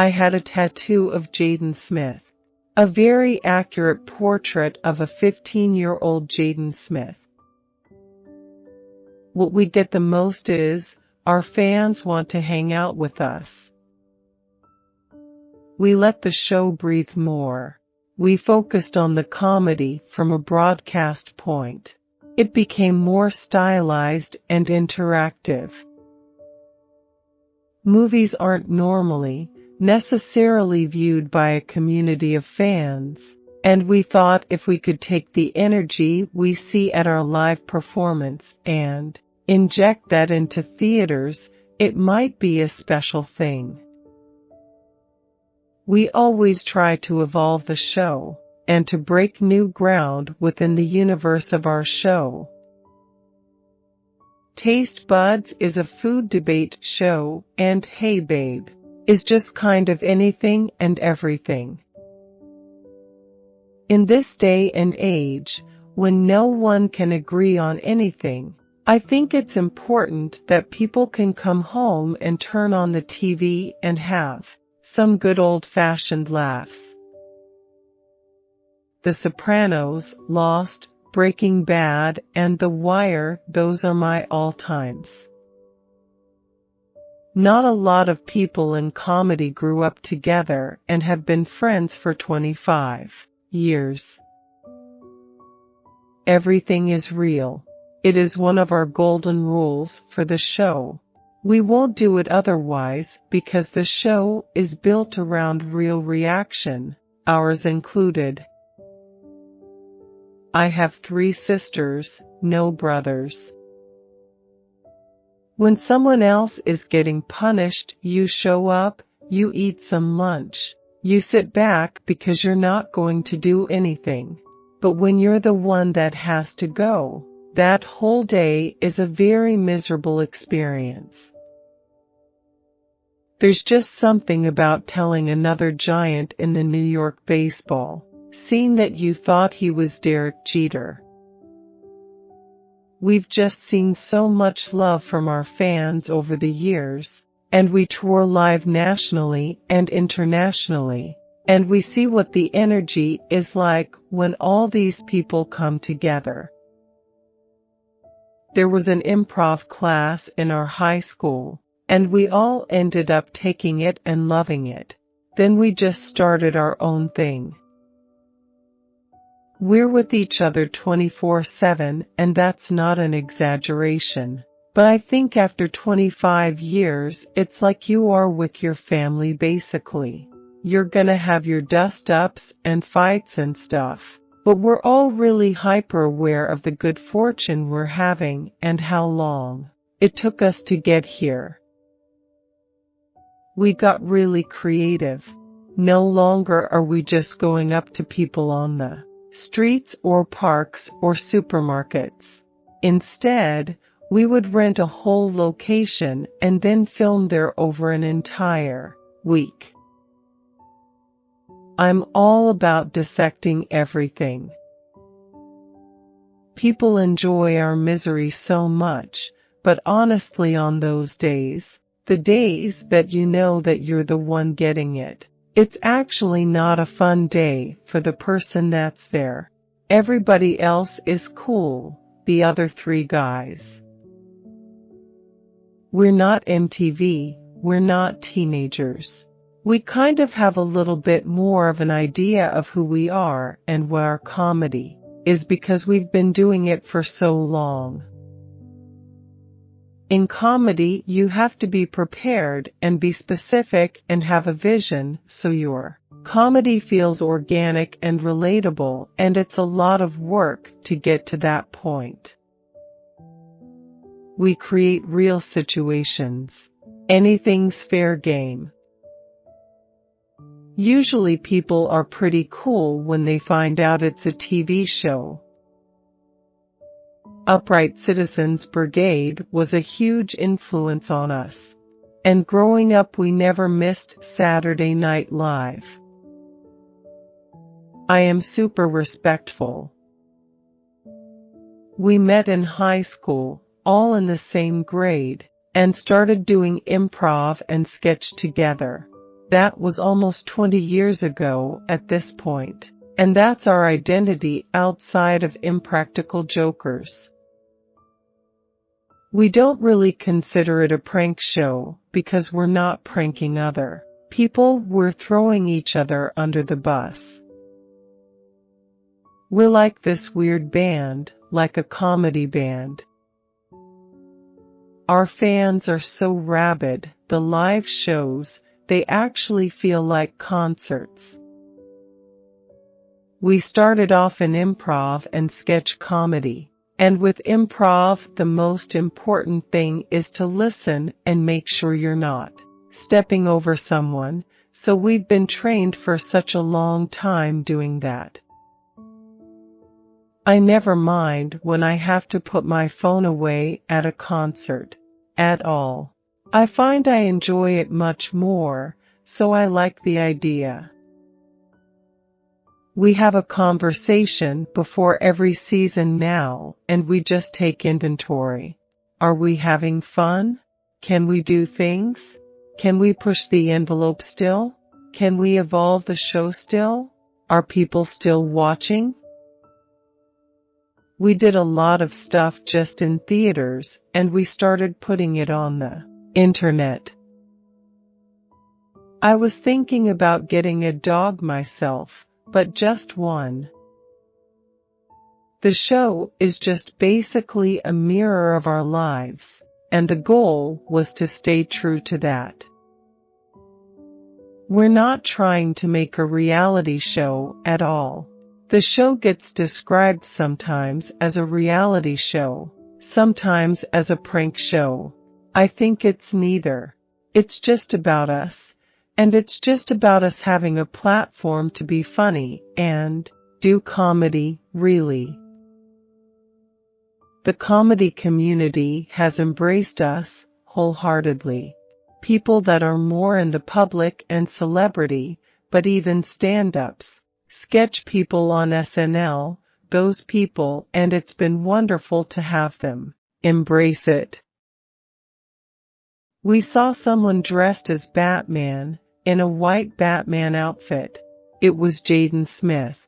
I had a tattoo of Jaden Smith. A very accurate portrait of a 15-year-old Jaden Smith. What we get the most is, our fans want to hang out with us. We let the show breathe more. We focused on the comedy from a broadcast point. It became more stylized and interactive. Movies aren't normally, necessarily viewed by a community of fans, and we thought if we could take the energy we see at our live performance and inject that into theaters, it might be a special thing. We always try to evolve the show, and to break new ground within the universe of our show. Taste Buds is a food debate show, and Hey Babe is just kind of anything and everything. In this day and age, when no one can agree on anything, I think it's important that people can come home and turn on the TV and have some good old-fashioned laughs. The Sopranos, Lost, Breaking Bad, and The Wire, those are my all-times. Not a lot of people in comedy grew up together and have been friends for 25 years. Everything is real. It is one of our golden rules for the show. We won't do it otherwise because the show is built around real reaction, ours included. I have 3 sisters, no brothers. When someone else is getting punished, you show up, you eat some lunch. You sit back because you're not going to do anything. But when you're the one that has to go, that whole day is a very miserable experience. There's just something about telling another giant in the New York baseball scene that you thought he was Derek Jeter. We've just seen so much love from our fans over the years, and we tour live nationally and internationally, and we see what the energy is like when all these people come together. There was an improv class in our high school, and we all ended up taking it and loving it. Then we just started our own thing. We're with each other 24/7, and that's not an exaggeration. But I think after 25 years, it's like you are with your family basically. You're gonna have your dust-ups and fights and stuff. But we're all really hyper-aware of the good fortune we're having and how long it took us to get here. We got really creative. No longer are we just going up to people on the streets or parks or supermarkets. Instead, we would rent a whole location and then film there over an entire week. I'm all about dissecting everything. People enjoy our misery so much, but honestly on those days, the days that you know that you're the one getting it, it's actually not a fun day for the person that's there. Everybody else is cool, the other 3 guys. We're not MTV, we're not teenagers. We kind of have a little bit more of an idea of who we are and what our comedy is because we've been doing it for so long. In comedy, you have to be prepared and be specific and have a vision, so your comedy feels organic and relatable, and it's a lot of work to get to that point. We create real situations. Anything's fair game. Usually people are pretty cool when they find out it's a TV show. Upright Citizens Brigade was a huge influence on us. And growing up we never missed Saturday Night Live. I am super respectful. We met in high school, all in the same grade, and started doing improv and sketch together. That was almost 20 years ago at this point, and that's our identity outside of Impractical Jokers. We don't really consider it a prank show because we're not pranking other people, we're throwing each other under the bus. We're like this weird band, like a comedy band. Our fans are so rabid, the live shows, they actually feel like concerts. We started off in improv and sketch comedy, and with improv the most important thing is to listen and make sure you're not stepping over someone, so we've been trained for such a long time doing that. I never mind when I have to put my phone away at a concert, at all. I find I enjoy it much more, so I like the idea. We have a conversation before every season now, and we just take inventory. Are we having fun? Can we do things? Can we push the envelope still? Can we evolve the show still? Are people still watching? We did a lot of stuff just in theaters, and we started putting it on the internet. I was thinking about getting a dog myself, but just one. The show is just basically a mirror of our lives, and the goal was to stay true to that. We're not trying to make a reality show at all. The show gets described sometimes as a reality show, sometimes as a prank show. I think it's neither. It's just about us, and it's just about us having a platform to be funny and do comedy, really. The comedy community has embraced us wholeheartedly. People that are more into public and celebrity, but even stand-ups, sketch people on SNL, those people, and it's been wonderful to have them embrace it. We saw someone dressed as Batman, in a white Batman outfit. It was Jaden Smith.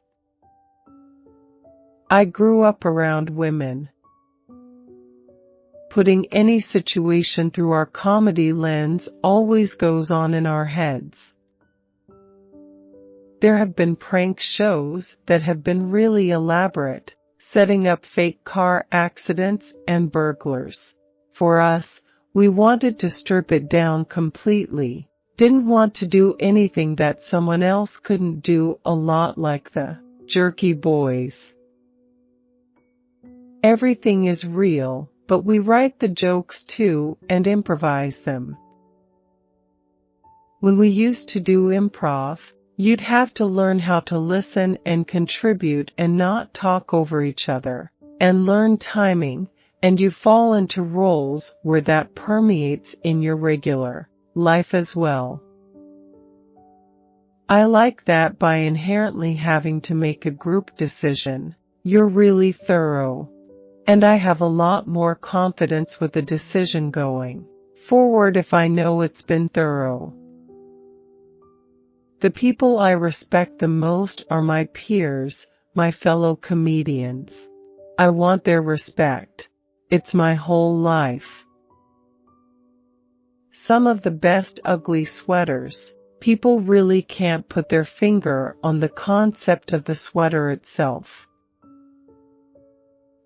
I grew up around women. Putting any situation through our comedy lens always goes on in our heads. There have been prank shows that have been really elaborate, setting up fake car accidents and burglars. For us, we wanted to strip it down completely. Didn't want to do anything that someone else couldn't do, a lot like the Jerky Boys. Everything is real, but we write the jokes too and improvise them. When we used to do improv, you'd have to learn how to listen and contribute and not talk over each other, and learn timing, and you fall into roles where that permeates in your regular life as well. I like that by inherently having to make a group decision, you're really thorough. And I have a lot more confidence with the decision going forward if I know it's been thorough. The people I respect the most are my peers, my fellow comedians. I want their respect. It's my whole life. Some of the best ugly sweaters, people really can't put their finger on the concept of the sweater itself.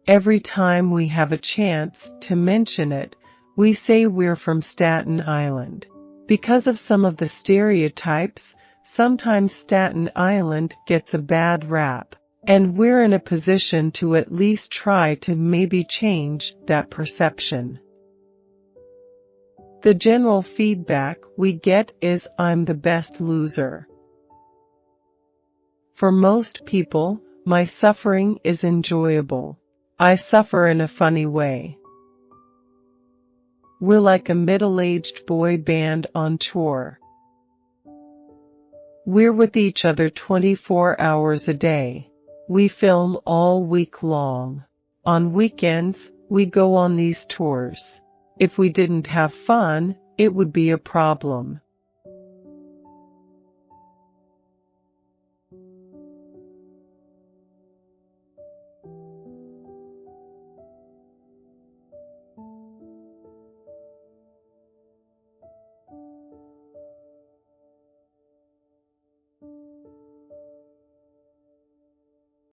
Every time we have a chance to mention it, we say we're from Staten Island. Because of some of the stereotypes, sometimes Staten Island gets a bad rap, and we're in a position to at least try to maybe change that perception. The general feedback we get is, I'm the best loser. For most people, my suffering is enjoyable. I suffer in a funny way. We're like a middle-aged boy band on tour. We're with each other 24 hours a day. We film all week long. On weekends, we go on these tours. If we didn't have fun, it would be a problem.